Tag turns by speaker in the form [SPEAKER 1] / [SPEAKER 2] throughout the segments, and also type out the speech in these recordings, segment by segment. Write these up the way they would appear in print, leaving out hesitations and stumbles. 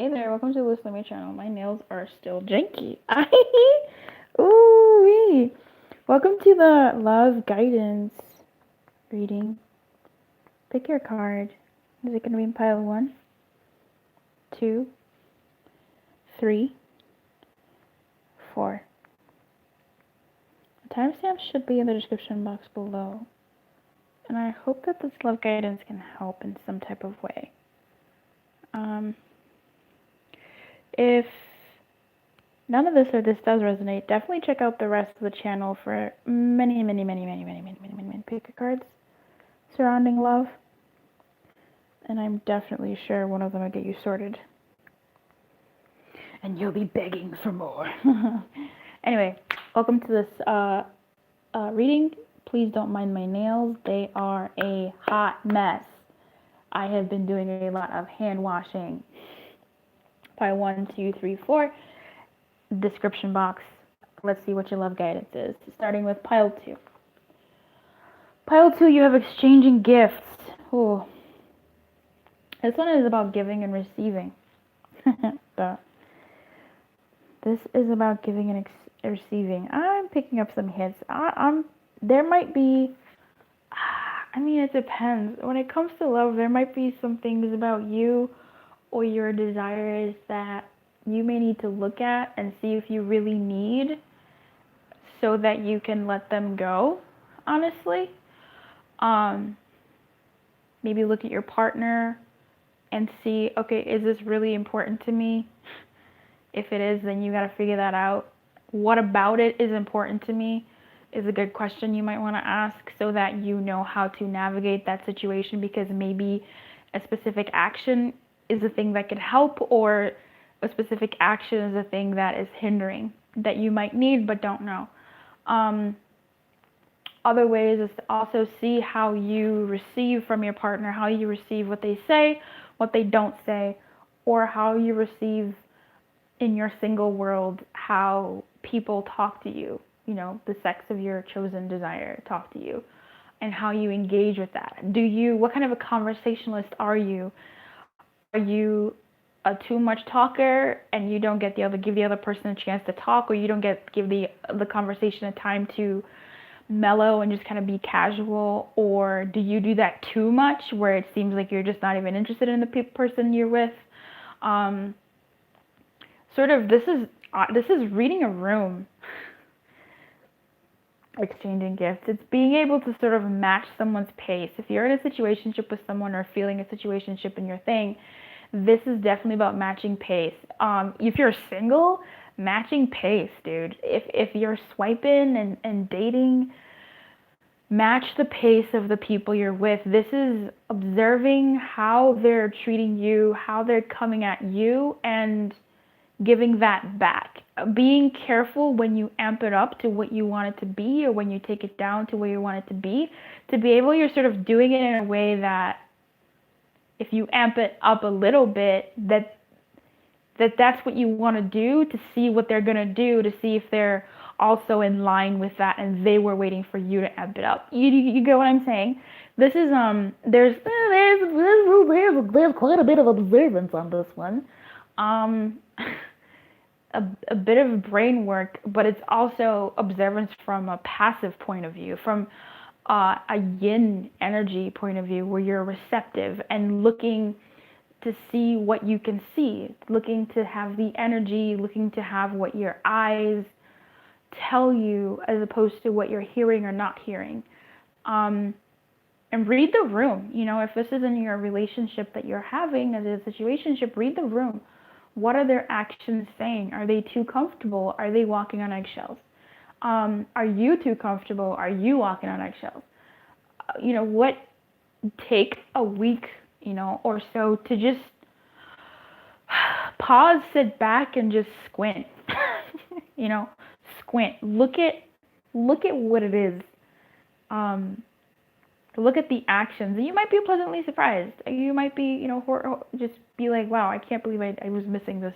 [SPEAKER 1] Hey there, welcome to the Lumiere channel. My nails are still janky. Ooh-wee. Welcome to the love guidance reading. Pick your card. Is it going to be in pile 1, 2, 3, 4? The timestamp should be in the description box below. And I hope that this love guidance can help in some type of way. If none of this or this does resonate, definitely check out the rest of the channel for many pick cards surrounding love. And I'm definitely sure one of them will get you sorted. And you'll be begging for more. Anyway, welcome to this reading. Please don't mind my nails. They are a hot mess. I have been doing a lot of hand washing. Pile 1, 2, 3, 4. Description box. Let's see what your love guidance is. Starting with pile 2. Pile 2, you have exchanging gifts. Ooh. This one is about giving and receiving. This is about giving and receiving. I'm picking up some hints. There might be, it depends. When it comes to love, there might be some things about you or your desires that you may need to look at and see if you really need so that you can let them go, honestly. Maybe look at your partner and see, okay, is this really important to me? If it is, then you got to figure that out. What about it is important to me is a good question you might want to ask so that you know how to navigate that situation, because maybe a specific action is a thing that could help, or a specific action is a thing that is hindering that you might need but don't know. Other ways is to also see how you receive from your partner, how you receive what they say, what they don't say, or how you receive in your single world how people talk to you, the sex of your chosen desire talk to you, and how you engage with that. What kind of a conversationalist are you? Are you a too much talker and you don't give the other person a chance to talk, or you don't give the conversation a time to mellow and just kind of be casual? Or do you do that too much where it seems like you're just not even interested in the person you're with? This is reading a room. Exchanging gifts. It's being able to sort of match someone's pace. If you're in a situationship with someone or feeling a situationship in your thing, this is definitely about matching pace. If you're single, matching pace, dude. If you're swiping and dating, match the pace of the people you're with. This is observing how they're treating you, how they're coming at you, and giving that back. Being careful when you amp it up to what you want it to be, or when you take it down to where you want it to be able, you're sort of doing it in a way that if you amp it up a little bit, that's what you want to do, to see what they're going to do, to see if they're also in line with that and they were waiting for you to amp it up. You get what I'm saying? This is there's quite a bit of observance on this one. A bit of brain work, but it's also observance from a passive point of view, from a yin energy point of view, where you're receptive and looking to see what you can see, looking to have the energy, looking to have what your eyes tell you as opposed to what you're hearing or not hearing. And read the room. If this isn't your relationship that you're having as a situationship, read the room. What are their actions saying? Are they too comfortable? Are they walking on eggshells? Are you too comfortable? Are you walking on eggshells? What take a week, or so to just pause, sit back, and just squint. Squint. Look at what it is. Look at the actions, and you might be pleasantly surprised. You might be, just be like, wow, I can't believe I was missing this.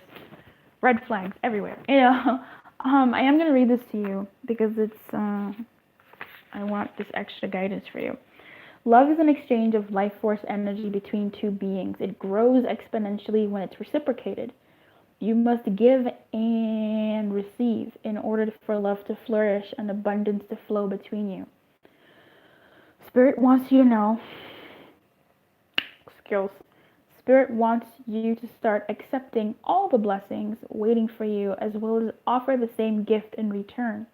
[SPEAKER 1] Red flags everywhere. I am going to read this to you because it's, I want this extra guidance for you. Love is an exchange of life force energy between two beings. It grows exponentially when it's reciprocated. You must give and receive in order for love to flourish and abundance to flow between you. Spirit wants you to know, skills. Spirit wants you to start accepting all the blessings waiting for you, as well as offer the same gift in return.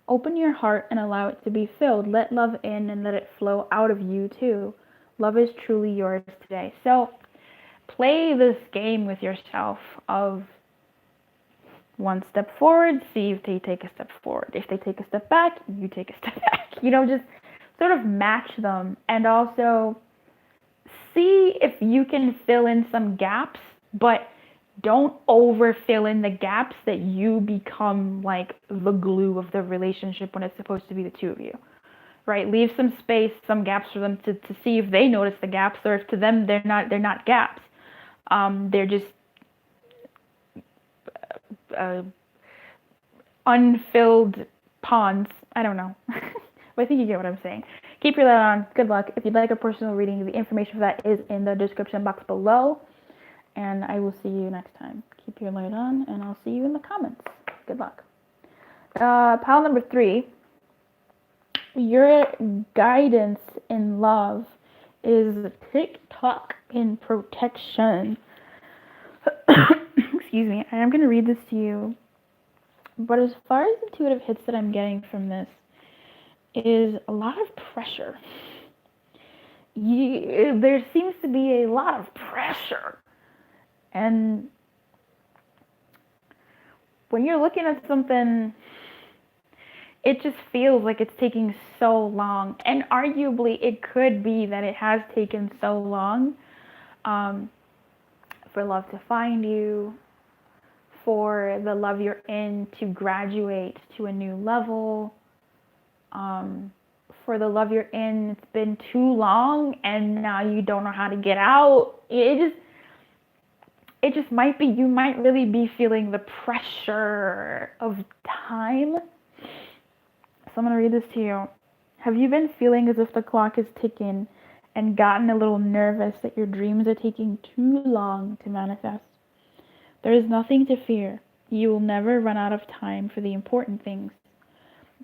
[SPEAKER 1] Open your heart and allow it to be filled. Let love in and let it flow out of you too. Love is truly yours today. So play this game with yourself of one step forward, see if they take a step forward. If they take a step back, you take a step back. Just sort of match them, and also see if you can fill in some gaps, but don't overfill in the gaps that you become like the glue of the relationship when it's supposed to be the two of you, right? Leave some space, some gaps for them to see if they notice the gaps, or if to them they're not gaps. They're just unfilled ponds. I don't know. But I think you get what I'm saying. Keep your light on. Good luck. If you'd like a personal reading, the information for that is in the description box below. And I will see you next time. Keep your light on, and I'll see you in the comments. Good luck. Pile number 3. Your guidance in love is TikTok in protection. Excuse me. I am going to read this to you. But as far as intuitive hits that I'm getting from this, is a lot of pressure. There seems to be a lot of pressure. And when you're looking at something, it just feels like it's taking so long. And arguably, it could be that it has taken so long for love to find you, for the love you're in to graduate to a new level. For the love you're in, it's been too long and now you don't know how to get out. It just might be, you might really be feeling the pressure of time. So I'm going to read this to you. Have you been feeling as if the clock is ticking and gotten a little nervous that your dreams are taking too long to manifest? There is nothing to fear. You will never run out of time for the important things.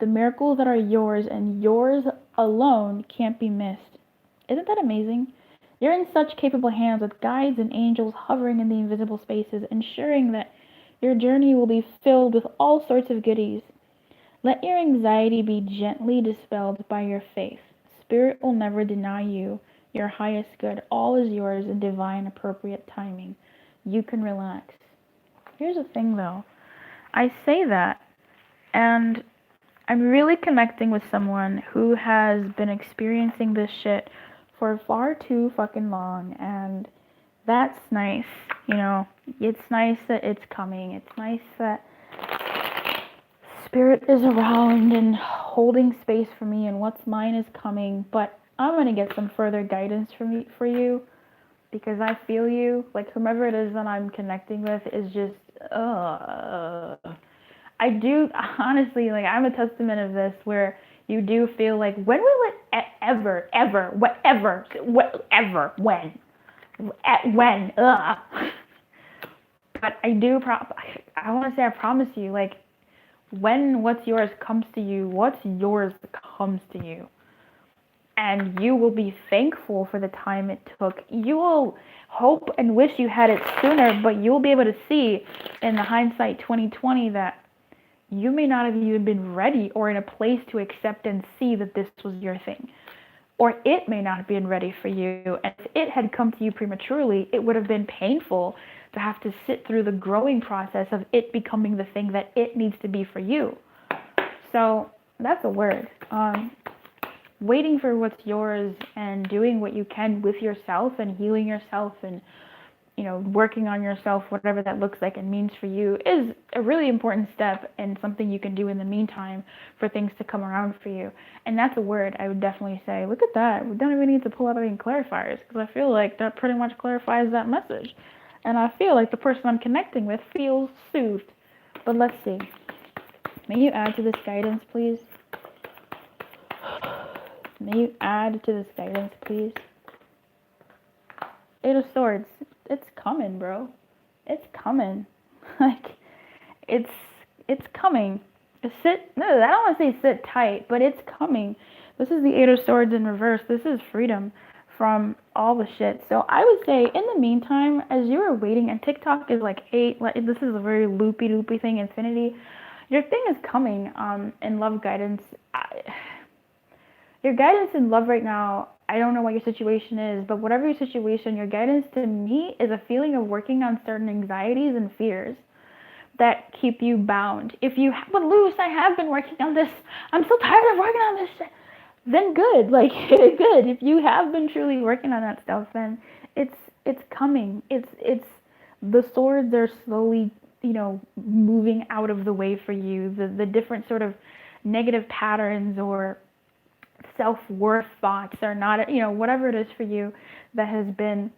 [SPEAKER 1] The miracles that are yours and yours alone can't be missed. Isn't that amazing? You're in such capable hands with guides and angels hovering in the invisible spaces, ensuring that your journey will be filled with all sorts of goodies. Let your anxiety be gently dispelled by your faith. Spirit will never deny you your highest good. All is yours in divine appropriate timing. You can relax. Here's the thing though. I say that, and I'm really connecting with someone who has been experiencing this shit for far too fucking long, and that's nice. It's nice that it's coming. It's nice that Spirit is around and holding space for me, and what's mine is coming, but I'm going to get some further guidance for you, because I feel you. Like, whomever it is that I'm connecting with is just, I do, honestly, like, I'm a testament of this, where you do feel like, when will it when? But I want to say, I promise you, like, when what's yours comes to you, what's yours comes to you. And you will be thankful for the time it took. You will hope and wish you had it sooner, but you'll be able to see in the hindsight 2020 that you may not have even been ready or in a place to accept and see that this was your thing. Or it may not have been ready for you. And if it had come to you prematurely, it would have been painful to have to sit through the growing process of it becoming the thing that it needs to be for you. So that's a word. Waiting for what's yours and doing what you can with yourself and healing yourself and working on yourself, whatever that looks like and means for you, is a really important step and something you can do in the meantime for things to come around for you. And that's a word I would definitely say, look at that. We don't even need to pull out any clarifiers, because I feel like that pretty much clarifies that message. And I feel like the person I'm connecting with feels soothed. But let's see. May you add to this guidance, please? May you add to this guidance, please. Eight of Swords. It's coming, bro. It's coming. Like, it's coming. No, I don't want to say sit tight, but it's coming. This is the Eight of Swords in reverse. This is freedom from all the shit. So I would say, in the meantime, as you are waiting, and TikTok is like 8, like, this is a very loopy thing, infinity. Your thing is coming in love guidance. Your guidance in love right now, I don't know what your situation is, but whatever your situation, your guidance to me is a feeling of working on certain anxieties and fears that keep you bound. If you, but Luce, I have been working on this. I'm so tired of working on this shit. Then good, like good. If you have been truly working on that stuff, then it's coming. It's the swords are slowly, moving out of the way for you. The different sort of negative patterns or self-worth thoughts are not, whatever it is for you that has been,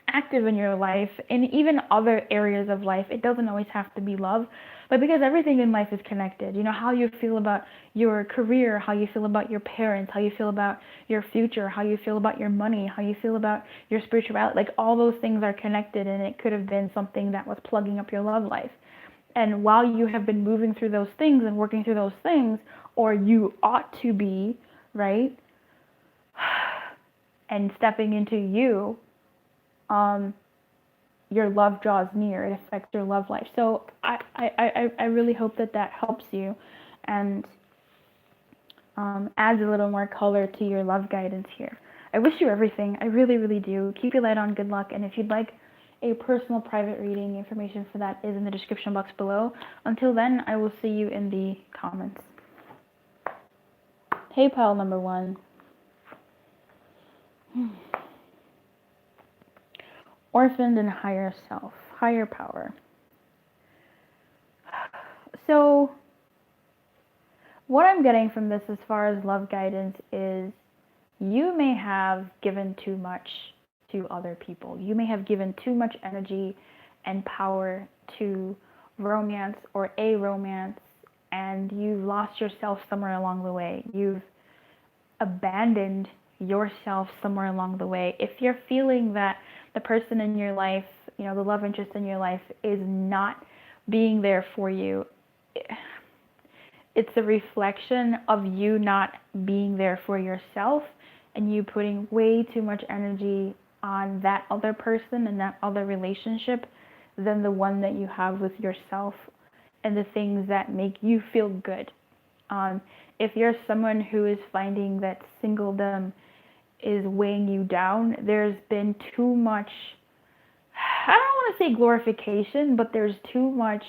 [SPEAKER 1] active in your life, and even other areas of life. It doesn't always have to be love, but because everything in life is connected. How you feel about your career, how you feel about your parents, how you feel about your future, how you feel about your money, how you feel about your spirituality, like all those things are connected, and it could have been something that was plugging up your love life. And while you have been moving through those things and working through those things, or you ought to be, right, and stepping into you, your love draws near. It affects your love life. So I really hope that helps you and adds a little more color to your love guidance here. I wish you everything. I really, really do. Keep your light on. Good luck. And if you'd like a personal private reading, the information for that is in the description box below. Until then, I will see you in the comments. Hey, pile number 1. Orphaned and higher self, higher power. So what I'm getting from this as far as love guidance is you may have given too much to other people. You may have given too much energy and power to romance or a romance, and you've lost yourself somewhere along the way. You've abandoned yourself somewhere along the way. If you're feeling that the person in your life, the love interest in your life is not being there for you, it's a reflection of you not being there for yourself and you putting way too much energy on that other person and that other relationship than the one that you have with yourself and the things that make you feel good. If you're someone who is finding that singledom is weighing you down, there's been too much, I don't want to say glorification, but there's too much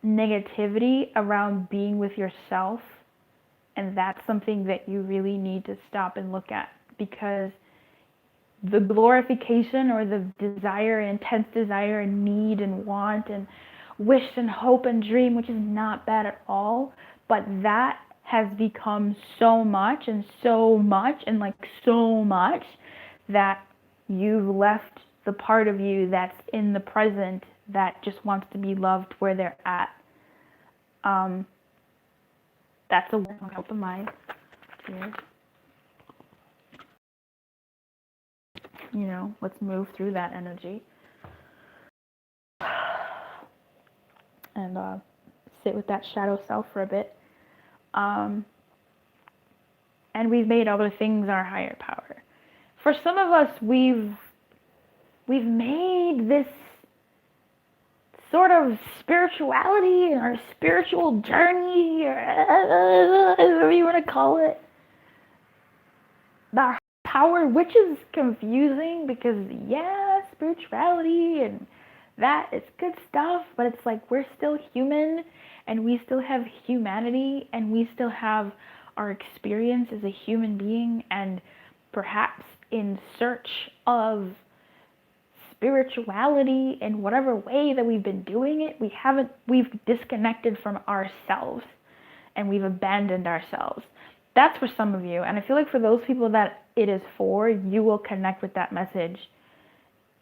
[SPEAKER 1] negativity around being with yourself, and that's something that you really need to stop and look at, because the glorification or the desire, intense desire and need and want and wish and hope and dream, which is not bad at all, but that has become so much and so much that you've left the part of you that's in the present that just wants to be loved where they're at. That's a open mind. Let's move through that energy and sit with that shadow self for a bit. And we've made other things our higher power. For some of us, we've made this sort of spirituality and our spiritual journey, or whatever you want to call it, the power, which is confusing because, spirituality and that is good stuff, but it's like we're still human and we still have humanity and we still have our experience as a human being, and perhaps in search of spirituality in whatever way that we've been doing it, we've disconnected from ourselves and we've abandoned ourselves. That's for some of you, and I feel like for those people that it is for, you will connect with that message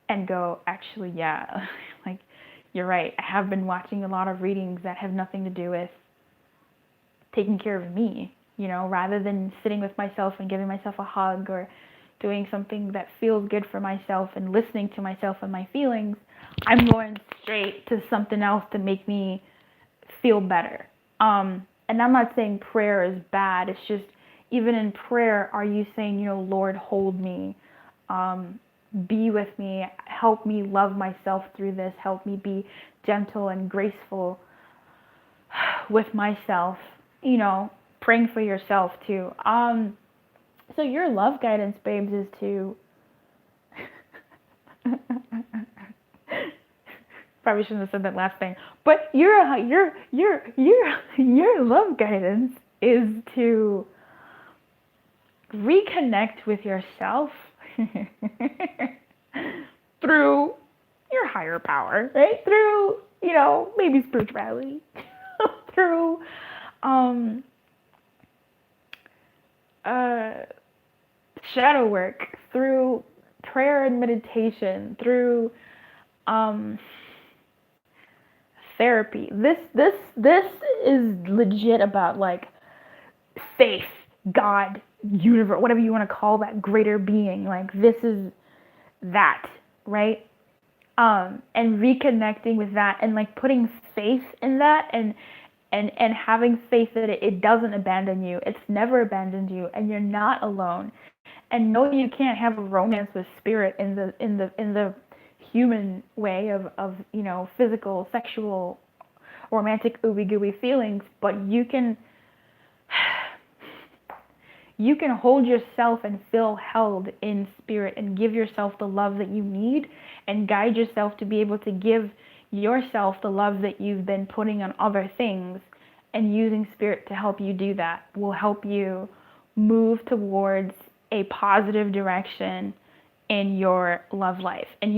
[SPEAKER 1] and go, actually, like, you're right. I have been watching a lot of readings that have nothing to do with taking care of me. you know, rather than sitting with myself and giving myself a hug or doing something that feels good for myself and listening to myself and my feelings, I'm going straight to something else to make me feel better. And I'm not saying prayer is bad. It's just, even in prayer, are you saying, you know, Lord, hold me, be with me, help me love myself through this, help me be gentle and graceful with myself, you know, praying for yourself too. So your love guidance, babes, is to probably shouldn't have said that last thing, but your love guidance is to reconnect with yourself through your higher power, right? Through, you know, maybe spirituality, through shadow work, through prayer and meditation, through therapy. This is legit about like faith, God, universe, whatever you want to call that greater being. Like this is that, right? And reconnecting with that and like putting faith in that and having faith that it doesn't abandon you. It's never abandoned you, and you're not alone. And no, you can't have a romance with spirit in the human way of you know, physical, sexual, romantic ooey gooey feelings, but you can hold yourself and feel held in spirit and give yourself the love that you need and guide yourself to be able to give yourself the love that you've been putting on other things, and using spirit to help you do that will help you move towards a positive direction in your love life. And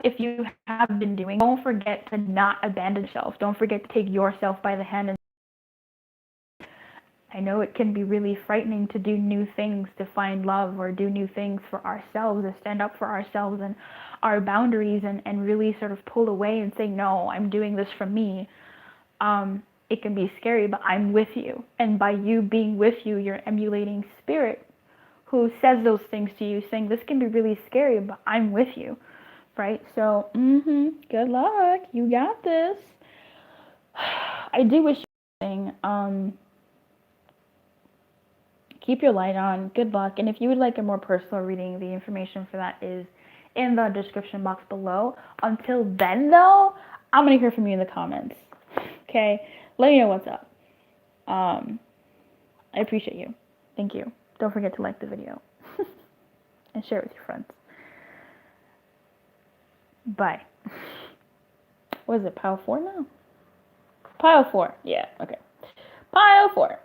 [SPEAKER 1] if you have been doing, don't forget to not abandon yourself. Don't forget to take yourself by the hand. And I know it can be really frightening to do new things, to find love, or do new things for ourselves, to stand up for ourselves and our boundaries, and really sort of pull away and say, no, I'm doing this for me. It can be scary, but I'm with you. And by you being with you, you're emulating spirit, who says those things to you, saying this can be really scary, but I'm with you, right? So, good luck. You got this. I do wish you keep your light on. Good luck. And if you would like a more personal reading, the information for that is in the description box below. Until then, though, I'm going to hear from you in the comments. Okay? Let me know what's up. I appreciate you. Thank you. Don't forget to like the video and share it with your friends. Bye. What is it? Pile 4 now? Pile 4. Yeah, okay. Pile 4.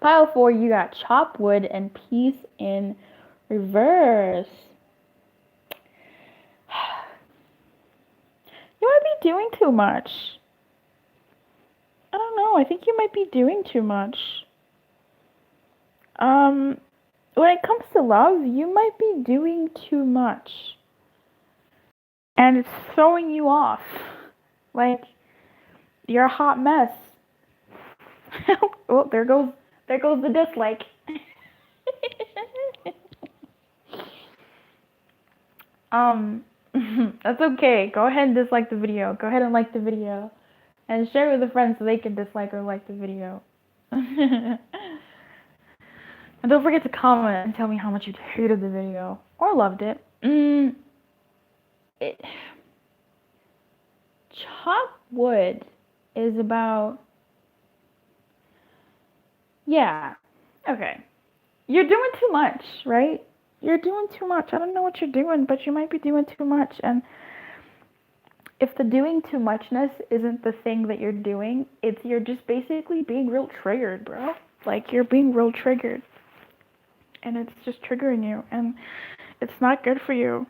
[SPEAKER 1] Pile 4, you got chop wood and peace in reverse. You might be doing too much. I don't know. I think you might be doing too much. When it comes to love, you might be doing too much. And it's throwing you off. Like, you're a hot mess. Oh, there goes the dislike. That's okay. Go ahead and dislike the video. Go ahead and like the video. And share it with a friend so they can dislike or like the video. And don't forget to comment and tell me how much you hated the video or loved it. Chop wood is about, yeah, okay. You're doing too much, right? You're doing too much. I don't know what you're doing, but you might be doing too much. And if the doing too muchness isn't the thing that you're doing, you're just basically being real triggered, bro. Like, you're being real triggered. And it's just triggering you, and it's not good for you.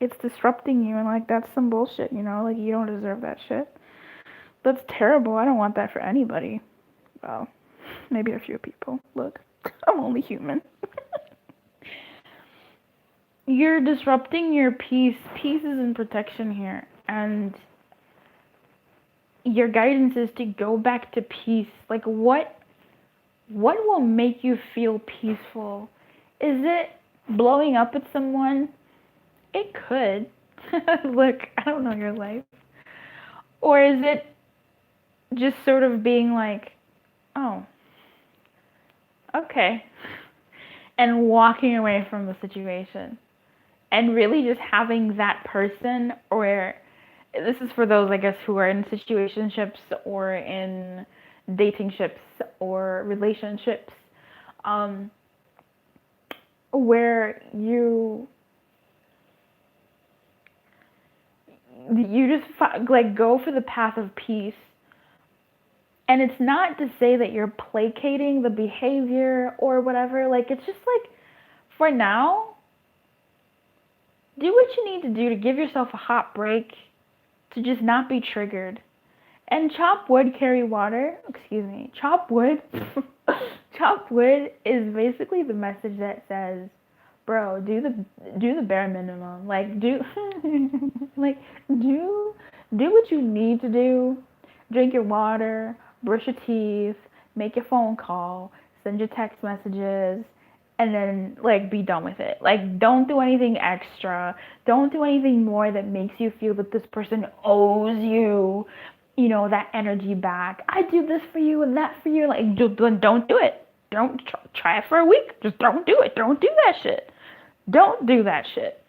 [SPEAKER 1] It's disrupting you, and like, that's some bullshit, you know? Like, you don't deserve that shit. That's terrible. I don't want that for anybody. Well, maybe a few people. Look, I'm only human. You're disrupting your peace. Peace is in protection here, and your guidance is to go back to peace. Like, what What will make you feel peaceful? Is it blowing up at someone? It could. Look, I don't know your life. Or is it just sort of being like, oh, okay, and walking away from the situation? And really just having that person, or this is for those, I guess, who are in situationships or in datingships or relationships, um, where you just like go for the path of peace. And it's not to say that you're placating the behavior or whatever. Like, it's just like, for now, do what you need to do to give yourself a hot break, to just not be triggered. And chop wood, carry water. Excuse me. Chop wood. Chop wood is basically the message that says, bro, do the bare minimum. Like, like do what you need to do. Drink your water, brush your teeth, make your phone call, send your text messages, and then like be done with it. Like, don't do anything extra. Don't do anything more that makes you feel that this person owes you, that energy back. I do this for you and that for you. Like, don't do it. Don't try it for a week. Just don't do it. Don't do that shit. Don't do that shit.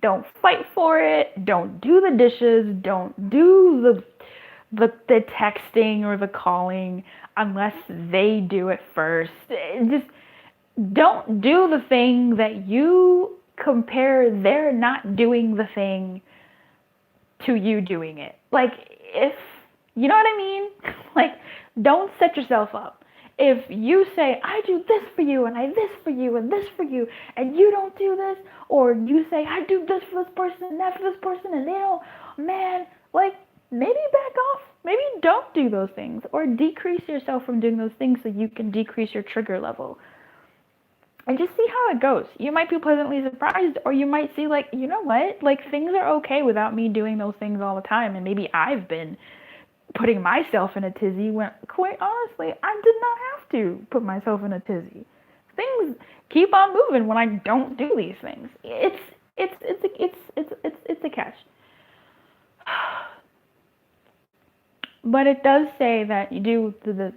[SPEAKER 1] Don't fight for it. Don't do the dishes. Don't do the texting or the calling unless they do it first. Just don't do the thing that you compare their not doing the thing to you doing it. Like, if you know what I mean? Like, don't set yourself up. If you say, I do this for you, and I this for you, and this for you, and you don't do this, or you say, I do this for this person, and that for this person, and they don't, man, like, maybe back off. Maybe don't do those things, or decrease yourself from doing those things so you can decrease your trigger level. And just see how it goes. You might be pleasantly surprised, or you might see, like, you know what? Like, things are okay without me doing those things all the time, and maybe I've been putting myself in a tizzy when, quite honestly, I did not have to put myself in a tizzy. Things keep on moving when I don't do these things. It's a catch. But it does say that you do the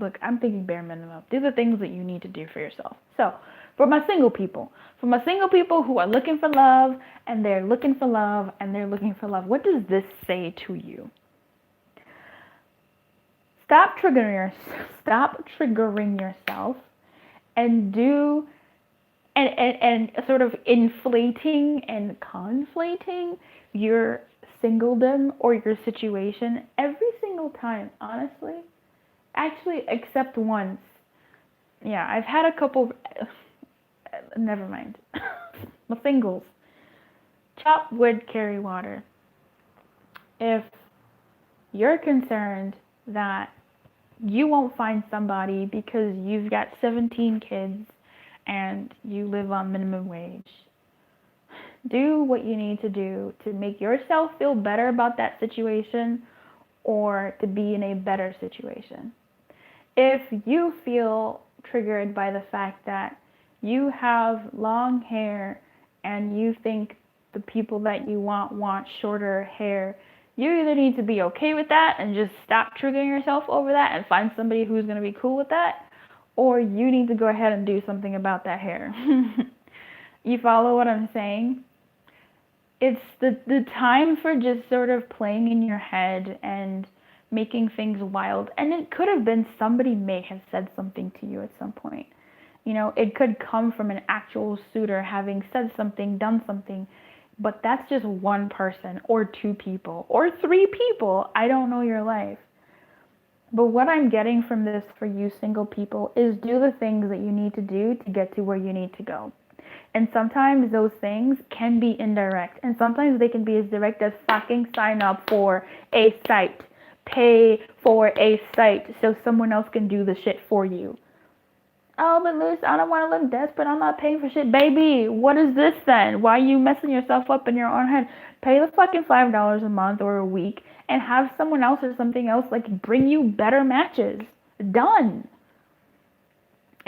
[SPEAKER 1] look, I'm thinking bare minimum. Do the things that you need to do for yourself. So, for my single people who are looking for love, and they're looking for love, and they're looking for love, what does this say to you? Stop triggering yourself and do and sort of inflating and conflating your singledom or your situation every single time, honestly. Actually, except once. Yeah, I've had a couple. Never mind. My singles. Chop wood, carry water. If you're concerned that you won't find somebody because you've got 17 kids and you live on minimum wage, do what you need to do to make yourself feel better about that situation or to be in a better situation. If you feel triggered by the fact that you have long hair and you think the people that you want shorter hair, you either need to be okay with that and just stop triggering yourself over that and find somebody who's going to be cool with that, or you need to go ahead and do something about that hair. You follow what I'm saying? It's the time for just sort of playing in your head and making things wild. And it could have been somebody may have said something to you at some point. It could come from an actual suitor having said something, done something. But that's just one person or two people or three people. I don't know your life. But what I'm getting from this for you single people is do the things that you need to do to get to where you need to go. And sometimes those things can be indirect. And sometimes they can be as direct as fucking sign up for a site. Pay for a site so someone else can do the shit for you. Oh, but Luce, I don't want to look desperate. I'm not paying for shit. Baby, what is this then? Why are you messing yourself up in your own head? Pay the fucking $5 a month or a week and have someone else or something else like bring you better matches. Done.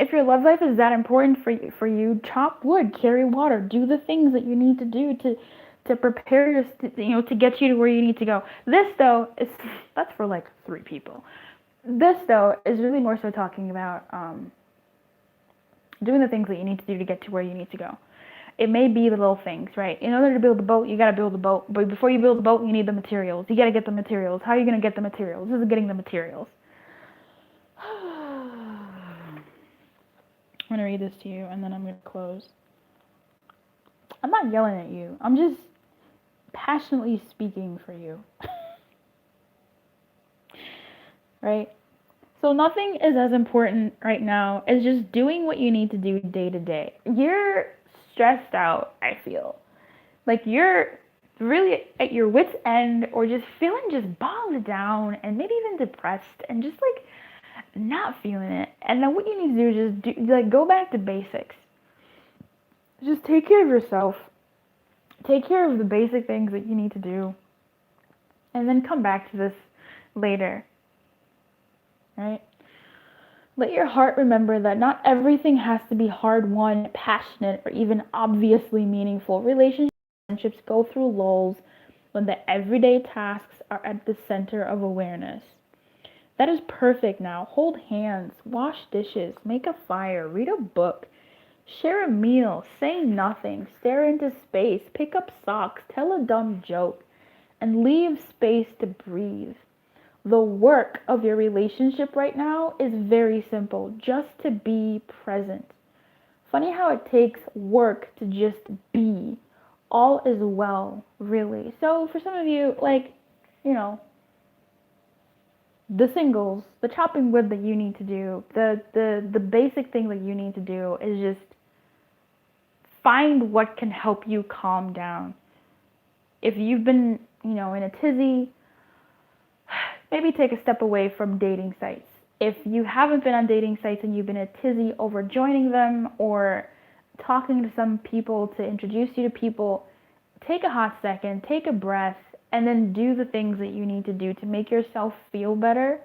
[SPEAKER 1] If your love life is that important for you, chop wood, carry water, do the things that you need to do to prepare your, to get you to where you need to go. This though is that's for like 3 people. This though is really more so talking about doing the things that you need to do to get to where you need to go. It may be the little things, right? In order to build a boat, you gotta build a boat. But before you build a boat, you need the materials. You gotta get the materials. How are you gonna get the materials? This is getting the materials. I'm gonna read this to you and then I'm gonna close. I'm not yelling at you. I'm just passionately speaking for you. Right? So nothing is as important right now as just doing what you need to do day to day. You're stressed out, I feel. Like you're really at your wit's end or just feeling just bogged down and maybe even depressed and just like not feeling it. And then what you need to do is just go back to basics. Just take care of yourself. Take care of the basic things that you need to do. And then come back to this later. Right? Let your heart remember that not everything has to be hard-won, passionate, or even obviously meaningful. Relationships go through lulls when the everyday tasks are at the center of awareness. That is perfect now. Hold hands, wash dishes, make a fire, read a book, share a meal, say nothing, stare into space, pick up socks, tell a dumb joke, and leave space to breathe. The work of your relationship right now is very simple, just to be present. Funny how it takes work to just be. All is well, really. So for some of you, like, the singles, the chopping wood that you need to do, the basic thing that you need to do is just find what can help you calm down. If you've been, in a tizzy, maybe take a step away from dating sites. If you haven't been on dating sites and you've been a tizzy over joining them or talking to some people to introduce you to people, take a hot second, take a breath, and then do the things that you need to do to make yourself feel better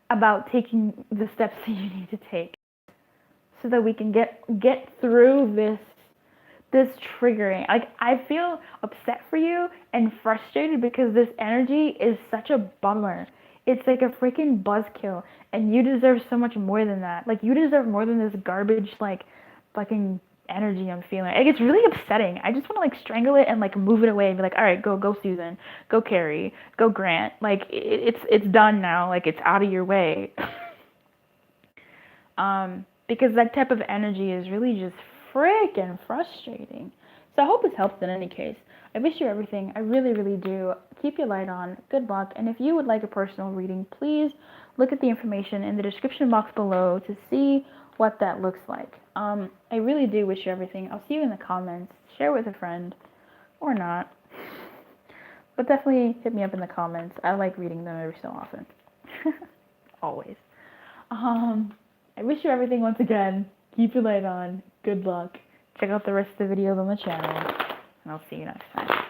[SPEAKER 1] about taking the steps that you need to take so that we can get through this triggering. Like, I feel upset for you and frustrated because this energy is such a bummer. It's like a freaking buzzkill, and you deserve so much more than that. Like, you deserve more than this garbage, like, fucking energy I'm feeling. Like, it's really upsetting. I just want to, like, strangle it and, like, move it away and be like, all right, go Susan, go Carrie, go Grant. Like, it's done now. Like, it's out of your way. Because that type of energy is really just freaking frustrating. So I hope it's helped in any case. I wish you everything. I really, really do. Keep your light on. Good luck. And if you would like a personal reading, please look at the information in the description box below to see what that looks like. I really do wish you everything. I'll see you in the comments. Share with a friend or not. But definitely hit me up in the comments. I like reading them every so often. Always. I wish you everything once again. Keep your light on. Good luck. Check out the rest of the videos on the channel. And I'll see you next time.